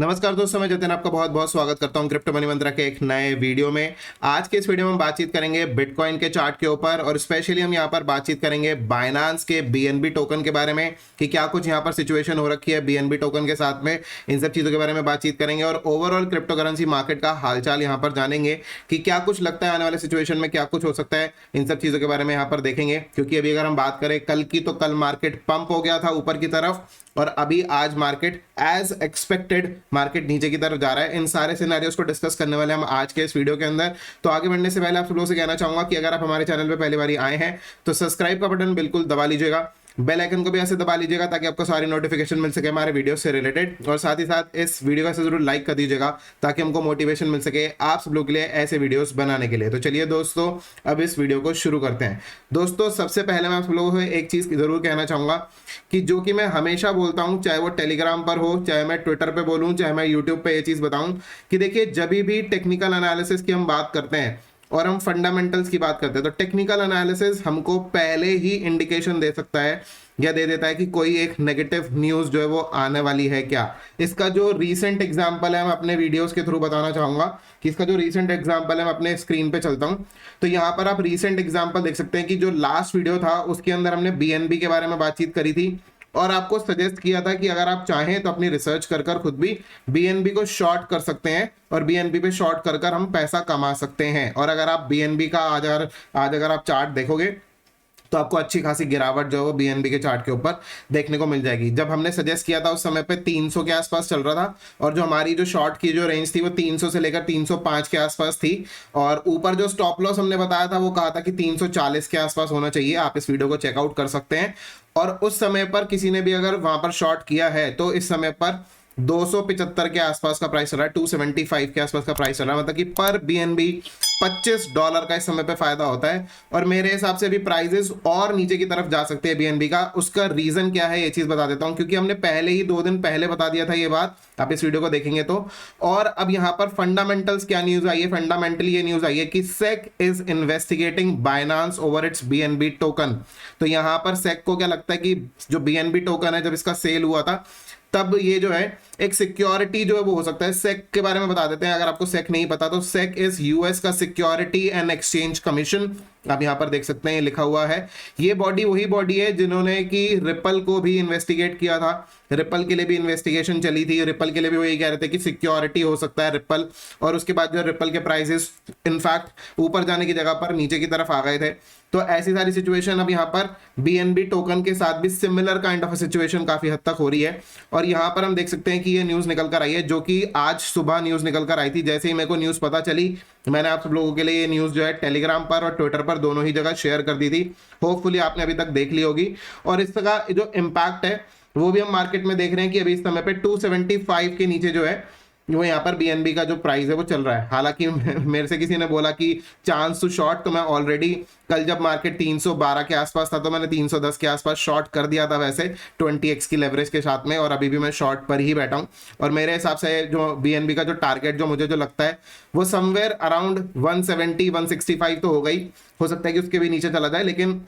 नमस्कार दोस्तों, मैं जतिन आपका बहुत बहुत स्वागत करता हूं क्रिप्टो मनी मंत्रा के एक नए वीडियो में। आज के इस वीडियो में हम बातचीत करेंगे बिटकॉइन के चार्ट के ऊपर और स्पेशली हम यहां पर बातचीत करेंगे बाइनांस के बीएनबी टोकन के बारे में कि क्या कुछ यहां पर सिचुएशन हो रखी है बीएनबी टोकन के साथ में। इन सब चीज़ों के बारे में बातचीत करेंगे और ओवरऑल क्रिप्टो करेंसी मार्केट का हालचाल यहाँ पर जानेंगे कि क्या कुछ लगता है आने वाले सिचुएशन में क्या कुछ हो सकता है। इन सब चीज़ों के बारे में यहाँ पर देखेंगे, क्योंकि अभी अगर हम बात करें कल की, तो कल मार्केट पंप हो गया था ऊपर की तरफ और अभी आज मार्केट एज एक्सपेक्टेड मार्केट नीचे की तरफ जा रहा है। इन सारे सिनेरियोस को डिस्कस करने वाले हम आज के इस वीडियो के अंदर। तो आगे बढ़ने से पहले आप सब लोगों से कहना चाहूंगा कि अगर आप हमारे चैनल पे पहली बार आए हैं तो सब्सक्राइब का बटन बिल्कुल दबा लीजिएगा, बेल आइकन को भी ऐसे दबा लीजिएगा ताकि आपको सारी नोटिफिकेशन मिल सके हमारे वीडियो से रिलेटेड। और साथ ही साथ इस वीडियो का जरूर लाइक कर दीजिएगा ताकि हमको मोटिवेशन मिल सके आप सब लोग के लिए ऐसे वीडियोस बनाने के लिए। तो चलिए दोस्तों, अब इस वीडियो को शुरू करते हैं। दोस्तों, सबसे पहले मैं आप सब लोगों को एक चीज जरूर कहना चाहूंगा कि जो कि मैं हमेशा बोलता हूं, चाहे वो टेलीग्राम पर हो, चाहे मैं ट्विटर पे बोलूं, चाहे मैं यूट्यूब पे ये चीज बताऊं कि देखिए, जब भी टेक्निकल एनालिसिस की हम बात करते हैं और हम फंडामेंटल्स की बात करते हैं, तो टेक्निकल एनालिसिस हमको पहले ही इंडिकेशन दे सकता है या दे देता है कि कोई एक नेगेटिव न्यूज जो है वो आने वाली है क्या। इसका जो रीसेंट एग्जांपल है मैं अपने वीडियोस के थ्रू बताना चाहूंगा कि इसका जो रीसेंट एग्जांपल है, मैं अपने स्क्रीन पे चलता हूं तो यहाँ पर आप रीसेंट एग्जांपल देख सकते हैं कि जो लास्ट वीडियो था उसके अंदर हमने बीएनबी के बारे में बातचीत करी थी और आपको सजेस्ट किया था कि अगर आप चाहें तो अपनी रिसर्च कर कर खुद भी बीएनबी को शॉर्ट कर सकते हैं और बीएनबी पे शॉर्ट कर कर हम पैसा कमा सकते हैं। और अगर आप बीएनबी का आज अगर आप चार्ट देखोगे तो आपको अच्छी खासी गिरावट जो है वो बीएनबी के चार्ट के ऊपर देखने को मिल जाएगी। जब हमने सजेस्ट किया था उस समय पे 300 के आसपास चल रहा था और जो हमारी जो शॉर्ट की जो रेंज थी वो 300 से लेकर 305 के आसपास थी और ऊपर जो स्टॉप लॉस हमने बताया था वो कहा था कि 340 के आसपास होना चाहिए। आप इस वीडियो को चेकआउट कर सकते हैं। और उस समय पर किसी ने भी अगर वहां पर शॉर्ट किया है तो इस समय पर 275 के आसपास का प्राइस चल रहा है, 275 के आसपास का प्राइस चल रहा है, मतलब कि पर बीएनबी $25 का इस समय पे फायदा होता है। और मेरे हिसाब से भी प्राइजेस और नीचे की तरफ जा सकते हैं बीएनबी का। उसका रीजन क्या है ये चीज बता देता हूं, क्योंकि हमने पहले ही 2 दिन पहले बता दिया था ये बात, आप इस वीडियो को देखेंगे तो। और अब यहां पर फंडामेंटल्स क्या न्यूज आई है, फंडामेंटली ये न्यूज आई है कि SEC is investigating Binance over its BNB token. तो यहां पर सेक को क्या लगता है कि जो बीएनबी टोकन है, जब इसका सेल हुआ था तब ये जो है एक सिक्योरिटी जो है वो हो सकता है। सेक के बारे में बता देते हैं, अगर आपको सेक नहीं पता तो सेक इज यूएस का सिक्योरिटी एंड एक्सचेंज कमीशन। आप यहां पर देख सकते हैं लिखा हुआ है। ये बॉडी वही बॉडी है जिन्होंने कि रिपल को भी इन्वेस्टिगेट किया था, रिपल के लिए भी इन्वेस्टिगेशन चली थी। रिपल के लिए भी वही कह रहे थे कि सिक्योरिटी हो सकता है रिपल। और उसके बाद जो रिपल के प्राइसेस इनफैक्ट ऊपर जाने की जगह पर नीचे की तरफ आ गए थे। तो ऐसी सारी सिचुएशन अब यहाँ पर बीएनबी टोकन के साथ भी सिमिलर काइंड ऑफ सिचुएशन काफी हद तक हो रही है। और यहाँ पर हम देख सकते हैं कि ये न्यूज निकल कर आई है, जो कि आज सुबह न्यूज निकल कर आई थी। जैसे ही मेरे को न्यूज पता चली, मैंने आप सब लोगों के लिए ये न्यूज जो है टेलीग्राम पर और ट्विटर पर दोनों ही जगह शेयर कर दी थी। होपफुली आपने अभी तक देख ली होगी। और इसका जो इम्पैक्ट है वो भी हम मार्केट में देख रहे हैं कि अभी इस समय पे 275 के नीचे जो है वो यहाँ पर बीएनबी का जो प्राइस है वो चल रहा है। हालांकि मेरे से किसी ने बोला कि चांस टू शॉर्ट, तो मैं ऑलरेडी कल जब मार्केट 312 के आसपास था तो मैंने 310 के आसपास शॉर्ट कर दिया था वैसे 20x की लेवरेज के साथ में, और अभी भी मैं शॉर्ट पर ही बैठा हूँ। और मेरे हिसाब से जो बीएनबी का जो टारगेट जो मुझे जो लगता है वो समवेयर अराउंड 170-165 तो हो गई, हो सकता है कि उसके भी नीचे चला जाए, लेकिन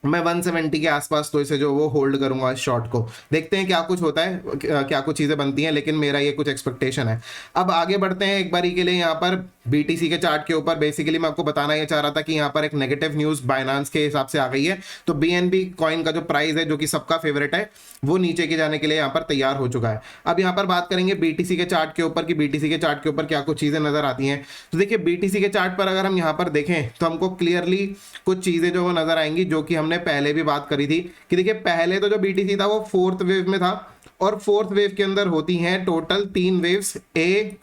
मैं 170 के आसपास तो इसे जो वो होल्ड करूंगा इस शॉर्ट को। देखते हैं क्या कुछ होता है, क्या कुछ चीजें बनती हैं, लेकिन मेरा ये कुछ एक्सपेक्टेशन है। अब आगे बढ़ते हैं एक बारी के लिए यहाँ पर बीटीसी के चार्ट के ऊपर। बेसिकली मैं आपको बताना ये चाह रहा था कि यहाँ पर एक नेगेटिव न्यूज बाइनांस के हिसाब से आ गई है। तो बीएनबी कॉइन का जो प्राइस है, जो कि सबका फेवरेट है, वो नीचे के जाने के लिए यहाँ पर तैयार हो चुका है। अब यहाँ पर बात करेंगे बीटीसी के चार्ट के ऊपर कि बीटीसी के चार्ट के ऊपर क्या कुछ चीजें नजर आती हैं। तो देखिए, बीटीसी के चार्ट पर अगर हम यहाँ पर देखें तो हमको क्लियरली कुछ चीजें जो वो नजर आएंगी, जो कि हमने पहले भी बात करी थी कि देखिए, पहले तो जो बीटीसी था वो 4th वेव में था और 4th वेव के अंदर होती हैं टोटल 3 वेव्स, ए,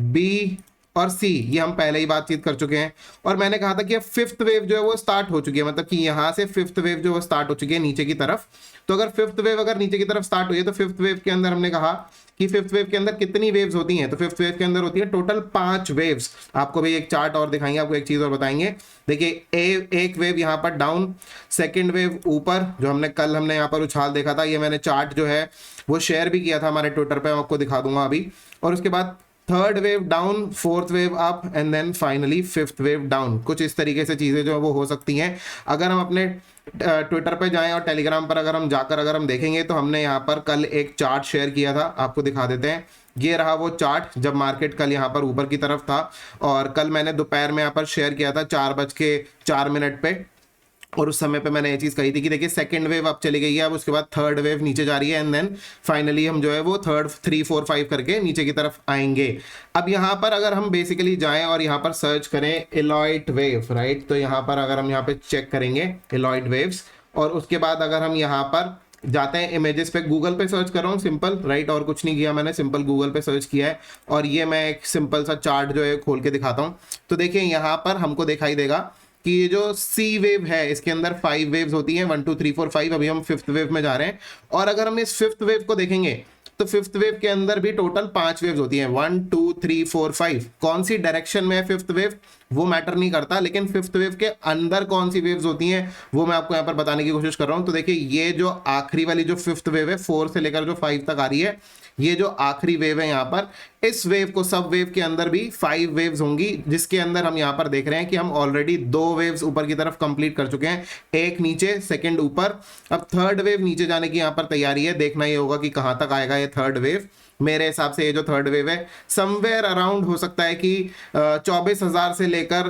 बी और सी। ये हम पहले ही बातचीत कर चुके हैं। और मैंने कहा था कि अब 5th वेव जो है वो स्टार्ट हो चुकी है, मतलब कि यहां से 5th वेव जो वो स्टार्ट हो चुकी है नीचे की तरफ। तो अगर 5th वेव अगर नीचे की तरफ स्टार्ट हुई है तो 5th वेव के अंदर हमने कहा कि 5th वेव के अंदर कितनी वेव्स होती हैं, तो 5th वेव के अंदर होती है टोटल 5 वेव्स। आपको भी एक चार्ट और दिखाएंगे, आपको एक चीज और बताएंगे। देखिए, एक वेव यहाँ पर डाउन, सेकेंड वेव ऊपर, जो हमने यहाँ पर उछाल देखा था, ये मैंने चार्ट जो है वो शेयर भी किया था हमारे ट्विटर पे, मैं आपको दिखा दूंगा अभी। और उसके बाद third wave down, fourth wave up and then finally fifth wave down. कुछ इस तरीके से चीज़ें जो है वो हो सकती हैं। अगर हम अपने ट्विटर पे जाएं और टेलीग्राम पर अगर हम जाकर अगर हम देखेंगे तो हमने यहाँ पर कल एक चार्ट शेयर किया था, आपको दिखा देते हैं। ये रहा वो चार्ट जब मार्केट कल यहाँ पर ऊपर की तरफ था, और कल मैंने दोपहर में यहाँ पर शेयर किया था 4:04 पे, और उस समय पे मैंने ये चीज़ कही थी कि देखिए सेकंड वेव अब चली गई है, अब उसके बाद थर्ड वेव नीचे जा रही है, एंड देन फाइनली हम जो है वो थर्ड 3 4 5 करके नीचे की तरफ आएंगे। अब यहाँ पर अगर हम बेसिकली जाएं और यहाँ पर सर्च करें एलॉयड वेव, राइट, तो यहाँ पर अगर हम यहाँ पे चेक करेंगे एलॉयड वेव्स, और उसके बाद अगर हम यहाँ पर जाते हैं इमेजेस पे, गूगल पे सर्च कर रहा हूँ सिंपल, राइट, और कुछ नहीं किया मैंने, सिंपल गूगल पे सर्च किया है, और ये मैं एक सिंपल सा चार्ट जो है खोल के दिखाता हूँ। तो देखिए यहाँ पर हमको दिखाई देगा कि ये जो सी वेव है इसके अंदर 5 वेव्स होती हैं, 1 2 3 4 5, अभी हम फिफ्थ वेव में जा रहे हैं। और अगर हम इस फिफ्थ वेव को देखेंगे तो फिफ्थ वेव के अंदर भी टोटल 5 वेव्स होती हैं, 1 2 3 4 5। कौन सी डायरेक्शन में है फिफ्थ वेव वो मैटर नहीं करता, लेकिन फिफ्थ वेव के अंदर कौन सी वेव्स होती हैं वो मैं आपको यहाँ पर बताने की कोशिश कर रहा हूँ। तो देखिए ये जो आखिरी वाली जो फिफ्थ वेव है 4 से लेकर जो 5 तक आ रही है, ये जो आखिरी वेव है यहाँ पर, इस वेव को सब वेव के अंदर भी 5 वेव्स होंगी, जिसके अंदर हम यहाँ पर देख रहे हैं कि हम ऑलरेडी 2 वेव्स ऊपर की तरफ कंप्लीट कर चुके हैं, एक नीचे सेकंड ऊपर। अब थर्ड वेव नीचे जाने की यहाँ पर तैयारी है, देखना ये होगा कि कहाँ तक आएगा ये थर्ड वेव। मेरे हिसाब से ये जो थर्ड वेव है समवेयर अराउंड हो सकता है कि 24,000 से लेकर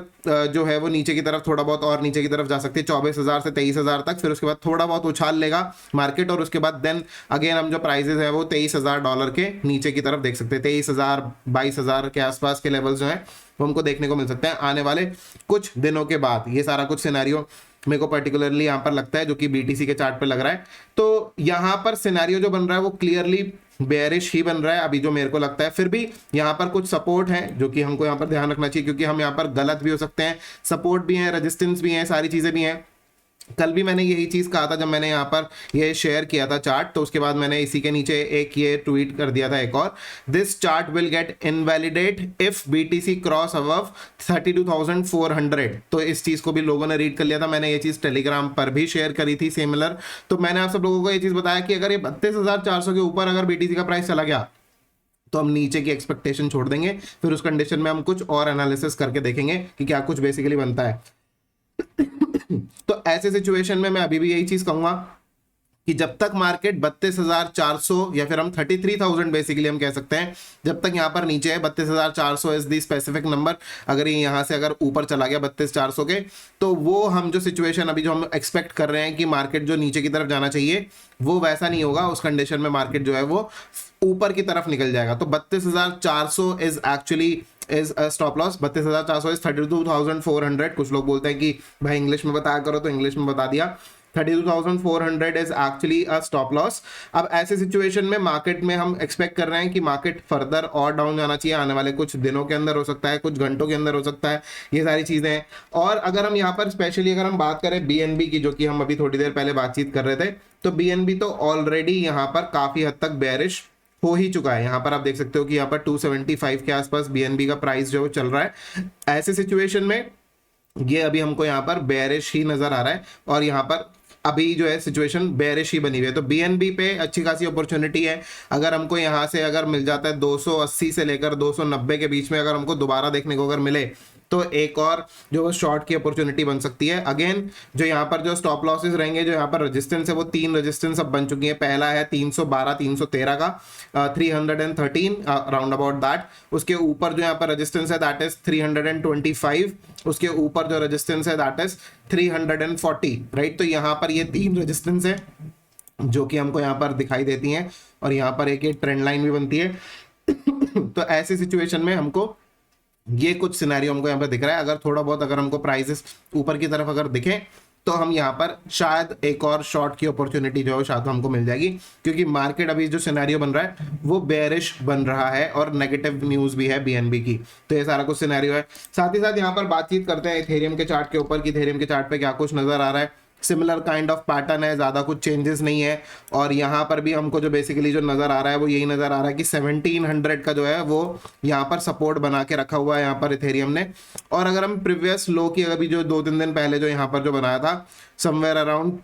जो है वो नीचे की तरफ थोड़ा बहुत और नीचे की तरफ जा सकती है, 24,000 से 23,000 तक, फिर उसके बाद थोड़ा बहुत उछाल लेगा मार्केट, और उसके बाद देन अगेन हम जो प्राइजेस है वो $23,000 के नीचे की तरफ देख सकते हैं। 23,000 22,000 के आसपास के लेवल्स जो है वो हमको देखने को मिल सकते हैं आने वाले कुछ दिनों के बाद। ये सारा कुछ सिनेरियो मेरे को पर्टिकुलरली यहाँ पर लगता है जो कि बीटीसी के चार्ट पे लग रहा है। तो यहाँ पर सिनेरियो जो बन रहा है वो क्लियरली बेयरिश ही बन रहा है अभी जो मेरे को लगता है। फिर भी यहाँ पर कुछ सपोर्ट है जो कि हमको यहाँ पर ध्यान रखना चाहिए, क्योंकि हम यहाँ पर गलत भी हो सकते हैं, सपोर्ट भी है, रेजिस्टेंस भी है, सारी चीजें भी हैं। कल भी मैंने यही चीज कहा था जब मैंने यहाँ पर ये शेयर किया था चार्ट, तो उसके बाद मैंने इसी के नीचे एक ये ट्वीट कर दिया था एक और, this chart will get invalidate if BTC cross above 32,400। तो इस चीज को भी लोगों ने रीड कर लिया था, मैंने ये चीज टेलीग्राम पर भी शेयर करी थी सिमिलर। तो मैंने आप सब लोगों को ये चीज बताया कि अगर ये 32,400 के ऊपर अगर बीटीसी का प्राइस चला गया तो हम नीचे की एक्सपेक्टेशन छोड़ देंगे, फिर उस कंडीशन में हम कुछ और एनालिसिस करके देखेंगे कि क्या कुछ बेसिकली बनता है। तो ऐसे सिचुएशन में मैं अभी भी यही चीज कहूंगा कि जब तक मार्केट 32,400 या फिर हम 33,000 बेसिकली हम कह सकते हैं, जब तक यहाँ पर नीचे है 32,400 इज दी स्पेसिफिक नंबर, अगर ये यहाँ से अगर ऊपर चला गया 32,400 के, तो वो हम जो सिचुएशन अभी जो हम एक्सपेक्ट कर रहे हैं कि मार्केट जो नीचे की तरफ जाना चाहिए वो वैसा नहीं होगा। उस कंडीशन में मार्केट जो है वो ऊपर की तरफ निकल जाएगा। तो 32,400 is actually is stop loss, 32,400 is 32,400। कुछ लोग बोलते हैं कि भाई इंग्लिश में बताया करो, तो इंग्लिश में बता दिया, 32,400 is actually a stop loss. अब ऐसे सिचुएशन में मार्केट में हम एक्सपेक्ट कर रहे हैं कि मार्केट फर्दर और डाउन जाना चाहिए आने वाले कुछ दिनों के अंदर, हो सकता है कुछ घंटों के अंदर हो सकता है, ये सारी चीजें हैं। और अगर हम यहाँ पर स्पेशली अगर हम बात करें बीएनबी की, जो कि हम अभी थोड़ी देर पहले बातचीत कर रहे थे, तो बीएनबी तो ऑलरेडी यहाँ पर काफी हद तक बेरिश हो ही चुका है। यहाँ पर आप देख सकते हो कि यहाँ पर 275 के आसपास बीएनबी का प्राइस जो चल रहा है। ऐसे सिचुएशन में ये अभी हमको यहाँ पर बेरिश ही नजर आ रहा है, और यहाँ पर अभी जो है सिचुएशन बेरिश ही बनी हुई है। तो बीएनबी पे अच्छी खासी अपॉर्चुनिटी है। अगर हमको यहाँ से अगर मिल जाता है 280 से लेकर 290 के बीच में अगर हमको दोबारा देखने को अगर मिले, तो एक और जो शॉर्ट की अपॉर्चुनिटी बन सकती है। अगेन जो यहाँ पर जो स्टॉप लॉसेस रहेंगे, जो यहाँ पर रेजिस्टेंस है वो 3 रेजिस्टेंस अब बन चुकी है। पहला है 312 313 का, 313 राउंड अबाउट दैट। उसके ऊपर जो यहाँ पर रेजिस्टेंस है दैट इज 325। उसके ऊपर जो रेजिस्टेंस है दैट इज 340, राइट। तो यहाँ पर ये 3 रेजिस्टेंस है जो कि हमको यहाँ पर दिखाई देती हैं, और यहाँ पर एक ट्रेंड लाइन भी बनती है। तो ऐसी सिचुएशन में हमको ये कुछ सिनेरियो हमको यहाँ पर दिख रहा है। अगर थोड़ा बहुत अगर हमको प्राइसेस ऊपर की तरफ अगर दिखे, तो हम यहाँ पर शायद एक और शॉर्ट की अपॉर्चुनिटी जो है शायद हमको मिल जाएगी, क्योंकि मार्केट अभी जो सिनेरियो बन रहा है वो बेरिश बन रहा है, और नेगेटिव न्यूज भी है बीएनबी की। तो ये सारा कुछ सिनेरियो है। साथ ही साथ यहाँ पर बातचीत करते हैं इथेरियम के चार्ट के ऊपर, कि इथेरियम के चार्ट पे क्या कुछ नजर आ रहा है। सिमिलर काइंड ऑफ पैटर्न है, ज़्यादा कुछ चेंजेस नहीं है। और यहाँ पर भी हमको जो बेसिकली जो नज़र आ रहा है वो यही नज़र आ रहा है कि 1700 का जो है वो यहाँ पर सपोर्ट बना के रखा हुआ है यहाँ पर इथेरियम ने। और अगर हम प्रीवियस लो की अभी जो 2-3 दिन पहले जो यहाँ पर जो बनाया था समवेयर अराउंड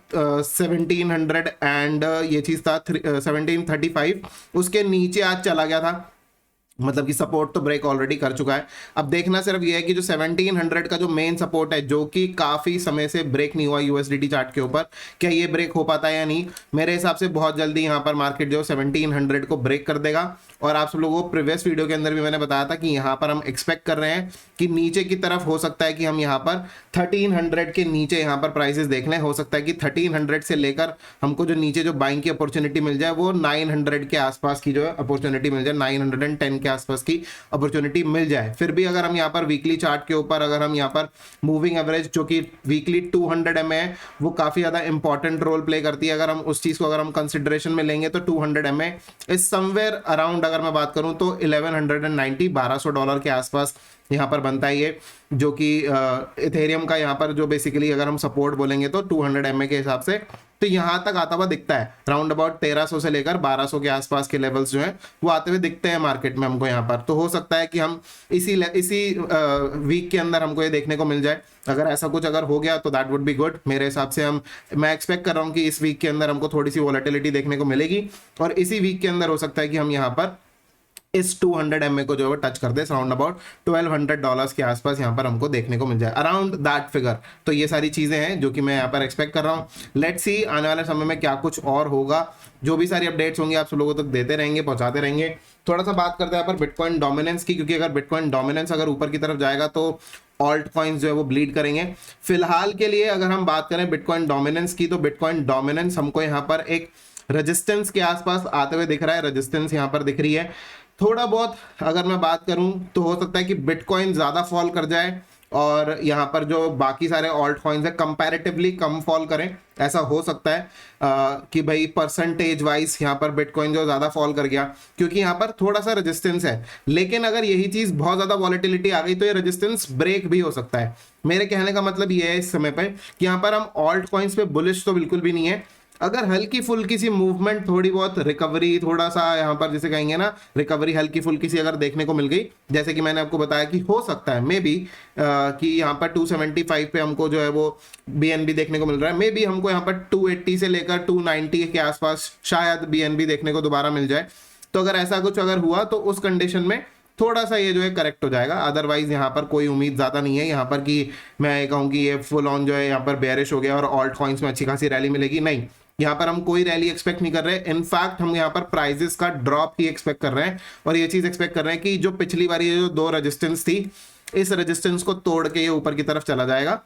1700 एंड ये चीज़ था 1735, उसके नीचे आज चला गया था। मतलब कि सपोर्ट तो ब्रेक ऑलरेडी कर चुका है। अब देखना सिर्फ ये है कि जो 1700 का जो मेन सपोर्ट है, जो कि काफी समय से ब्रेक नहीं हुआ यूएसडीटी चार्ट के ऊपर, क्या ये ब्रेक हो पाता है या नहीं। मेरे हिसाब से बहुत जल्दी यहाँ पर मार्केट जो 1700 को ब्रेक कर देगा। और आप सब लोगों को प्रीवियस वीडियो के अंदर भी मैंने बताया था कि यहाँ पर हम एक्सपेक्ट कर रहे हैं कि नीचे की तरफ हो सकता है कि हम यहाँ पर 1300 के नीचे यहाँ पर प्राइसेस देख लें। हो सकता है कि 1300 से लेकर हमको जो नीचे जो बाइंग की अपॉर्चुनिटी मिल जाए वो 900 के आसपास की जो है अपॉर्चुनिटी मिल जाए, 910 के आसपास की अपॉर्चुनिटी मिल जाए। फिर भी अगर हम यहाँ पर वीकली चार्ट के ऊपर अगर हम यहाँ पर मूविंग एवरेज जो कि वीकली 200 MA है, वो काफी ज्यादा इंपॉर्टेंट रोल प्ले करती है। अगर हम उस चीज को अगर हम कंसिडरेशन में लेंगे तो 200 MA इज समवेयर अराउंड, अगर मैं बात करूं तो 1190 $1200 के आसपास यहाँ पर बनता है ये, जो कि इथेरियम का यहाँ पर जो बेसिकली अगर हम सपोर्ट बोलेंगे तो 200 MA के हिसाब से तो यहाँ तक आता हुआ दिखता है। राउंड अबाउट 1300 से लेकर 1200 के आसपास के लेवल्स जो हैं वो आते हुए दिखते हैं मार्केट में हमको यहाँ पर। तो हो सकता है कि हम इसी वीक के अंदर हमको ये देखने को मिल जाए। अगर ऐसा कुछ अगर हो गया तो दैट वुड बी गुड। मेरे हिसाब से मैं एक्सपेक्ट कर रहा हूँ कि इस वीक के अंदर हमको थोड़ी सी वॉलेटिलिटी देखने को मिलेगी और इसी वीक के अंदर हो सकता है कि हम यहाँ पर इस 200 MA को जो है टच कर दे, अराउंड अबाउट $1200 के आसपास यहाँ पर हमको देखने को मिल जाए, अराउंड दैट फिगर। तो ये सारी चीजें हैं जो कि मैं यहाँ पर एक्सपेक्ट कर रहा हूँ। लेट्स सी आने वाले समय में क्या कुछ और होगा। जो भी सारी अपडेट्स होंगी आप सब लोगों तक देते रहेंगे, पहुंचाते रहेंगे। थोड़ा सा बात करते हैं यहाँ पर बिटकॉइन डोमिनेंस की, क्योंकि अगर बिटकॉइन डोमिनेंस अगर ऊपर की तरफ जाएगा तो ऑल्ट कॉइन्स जो है वो ब्लीड करेंगे। फिलहाल के लिए अगर हम बात करें बिटकॉइन डोमिनेंस की, तो बिटकॉइन डोमिनेंस हमको यहाँ पर एक रेजिस्टेंस के आसपास आते हुए दिख रहा है। रेजिस्टेंस यहाँ पर दिख रही है। थोड़ा बहुत अगर मैं बात करूं तो हो सकता है कि बिटकॉइन ज्यादा फॉल कर जाए और यहाँ पर जो बाकी सारे ऑल्ट कॉइन्स है कंपैरेटिवली कम फॉल करें। ऐसा हो सकता है कि भाई परसेंटेज वाइज यहाँ पर बिटकॉइन जो ज्यादा फॉल कर गया, क्योंकि यहाँ पर थोड़ा सा रेजिस्टेंस है। लेकिन अगर यही चीज बहुत ज्यादा वॉलेटिलिटी आ गई तो ये रेजिस्टेंस ब्रेक भी हो सकता है। मेरे कहने का मतलब ये है इस समय पर कि यहाँ पर हम ऑल्ट कॉइन्स पे बुलिश तो बिल्कुल भी नहीं है। अगर हल्की फुल्की सी मूवमेंट, थोड़ी बहुत रिकवरी, थोड़ा सा यहाँ पर जिसे कहेंगे ना रिकवरी हल्की फुल्की सी अगर देखने को मिल गई, जैसे कि मैंने आपको बताया कि हो सकता है मे बी कि यहाँ पर 275 पे हमको जो है वो बीएनबी देखने को मिल रहा है। मे बी हमको यहाँ पर 280 से लेकर 290 के आसपास शायद बीएनबी देखने को दोबारा मिल जाए। तो अगर ऐसा कुछ अगर हुआ तो उस कंडीशन में थोड़ा सा ये जो है करेक्ट हो जाएगा। अदरवाइज यहाँ पर कोई उम्मीद ज्यादा नहीं है यहाँ पर कि मैं ये कहूँ कि ये फुल ऑन जो है यहाँ पर बेयरिश हो गया और ऑल्ट कॉइन्स में अच्छी खासी रैली मिलेगी। नहीं, यहाँ पर हम कोई रैली एक्सपेक्ट नहीं कर रहे। इनफैक्ट हम यहाँ पर प्राइजेस का ड्रॉप ही एक्सपेक्ट कर रहे हैं और ये चीज एक्सपेक्ट कर रहे हैं कि जो पिछली बार ये जो 2 रेजिस्टेंस थी, इस रेजिस्टेंस को तोड़ के ये ऊपर की तरफ चला जाएगा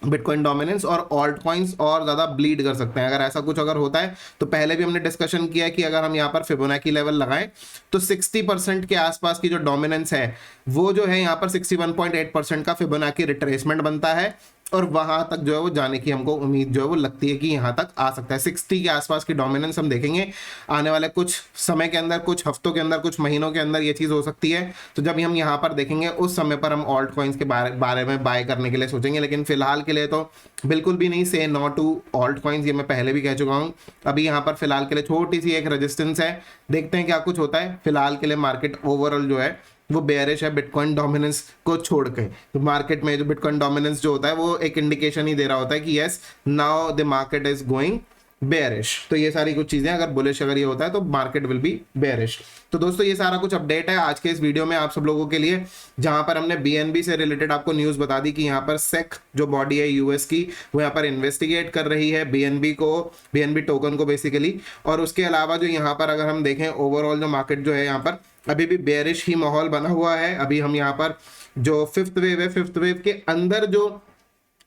बिटकॉइन डोमिनेंस और ऑल्ट कॉइन्स और ज्यादा ब्लीड कर सकते हैं। अगर ऐसा कुछ अगर होता है तो पहले भी हमने डिस्कशन किया कि अगर हम यहाँ पर फिबोनाची लेवल लगाएं तो 60% के आसपास की जो डोमिनेंस है वो जो है यहाँ पर 61.8% का फिबोनाची रिट्रेसमेंट बनता है और वहां तक जो है वो जाने की हमको उम्मीद जो है वो लगती है कि यहां तक आ सकता है। 60 के आसपास की डोमिनेंस हम देखेंगे आने वाले कुछ समय के अंदर, कुछ हफ्तों के अंदर, कुछ महीनों के अंदर ये चीज हो सकती है। तो जब हम यहाँ पर देखेंगे उस समय पर हम ऑल्ट कॉइन्स के बारे में बाय करने के लिए सोचेंगे। लेकिन फिलहाल के लिए तो बिल्कुल भी नहीं, से नो टू ऑल्ट कॉइन्स, ये मैं पहले भी कह चुका हूँ। अभी यहाँ पर फिलहाल के लिए छोटी सी एक रेजिस्टेंस है, देखते हैं क्या कुछ होता है। फिलहाल के लिए मार्केट ओवरऑल जो है वो बेयरिश है बिटकॉइन डोमिनेंस को छोड़ के। तो मार्केट में जो बिटकॉइन डोमिनेंस जो होता है वो एक इंडिकेशन ही दे रहा होता है कि yes now the market is going bearish. तो ये सारी कुछ चीजें अगर बुलिश अगर ये होता है तो मार्केट विल बी बेयरिश। तो दोस्तों ये सारा कुछ अपडेट है आज के इस वीडियो में आप सब लोगों के लिए, जहां पर हमने बीएनबी से रिलेटेड आपको न्यूज बता दी कि यहाँ पर सेक जो बॉडी है यूएस की वो यहाँ पर इन्वेस्टिगेट कर रही है बीएनबी टोकन को बेसिकली। और उसके अलावा जो यहाँ पर अगर हम देखें ओवरऑल जो मार्केट जो है यहाँ पर अभी भी बेयरिश ही माहौल बना हुआ है। अभी हम यहाँ पर जो फिफ्थ वेव है, फिफ्थ वेव के अंदर जो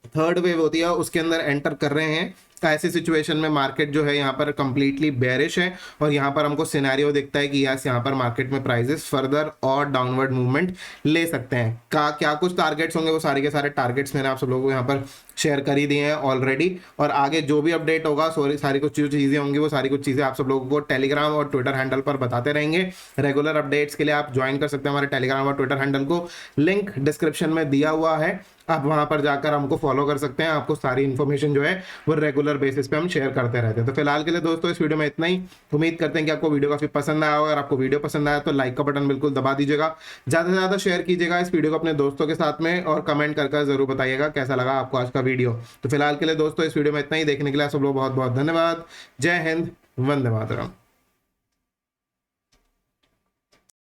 थर्ड वेव होती है उसके अंदर एंटर कर रहे हैं। ऐसी सिचुएशन में मार्केट जो है यहाँ पर कंप्लीटली बेयरिश है और यहाँ पर हमको सिनेरियो दिखता है कि यस यहाँ पर मार्केट में प्राइसेस फर्दर और डाउनवर्ड मूवमेंट ले सकते हैं। क्या कुछ टारगेट्स होंगे वो सारे के सारे टारगेट्स मैंने आप सब लोगों को यहाँ पर शेयर कर ही दिए हैं ऑलरेडी। और आगे जो भी अपडेट होगा सारी कुछ जो चीजें होंगी वो सारी कुछ चीजें आप सब लोगों को टेलीग्राम और ट्विटर हैंडल पर बताते रहेंगे। रेगुलर अपडेट्स के लिए आप ज्वाइन कर सकते हैं हमारे टेलीग्राम और ट्विटर हैंडल को, लिंक डिस्क्रिप्शन में दिया हुआ है। आप वहां पर जाकर हमको फॉलो कर सकते हैं। आपको सारी इन्फॉर्मेशन जो है वो रेगुलर बेसिस पे हम शेयर करते रहते हैं। तो फिलहाल के लिए दोस्तों इस वीडियो में इतना ही। उम्मीद करते हैं कि आपको वीडियो काफी पसंद आया होगा। अगर आपको वीडियो पसंद आया तो लाइक का बटन बिल्कुल दबा दीजिएगा, ज्यादा से ज्यादा शेयर कीजिएगा इस वीडियो को अपने दोस्तों के साथ में और कमेंट कर जरूर बताइएगा कैसा लगा आपको आज का वीडियो। तो फिलहाल के लिए दोस्तों इस वीडियो में इतना ही। देखने के लिए आप सब लोग बहुत बहुत धन्यवाद। जय हिंद, वंदे मातरम।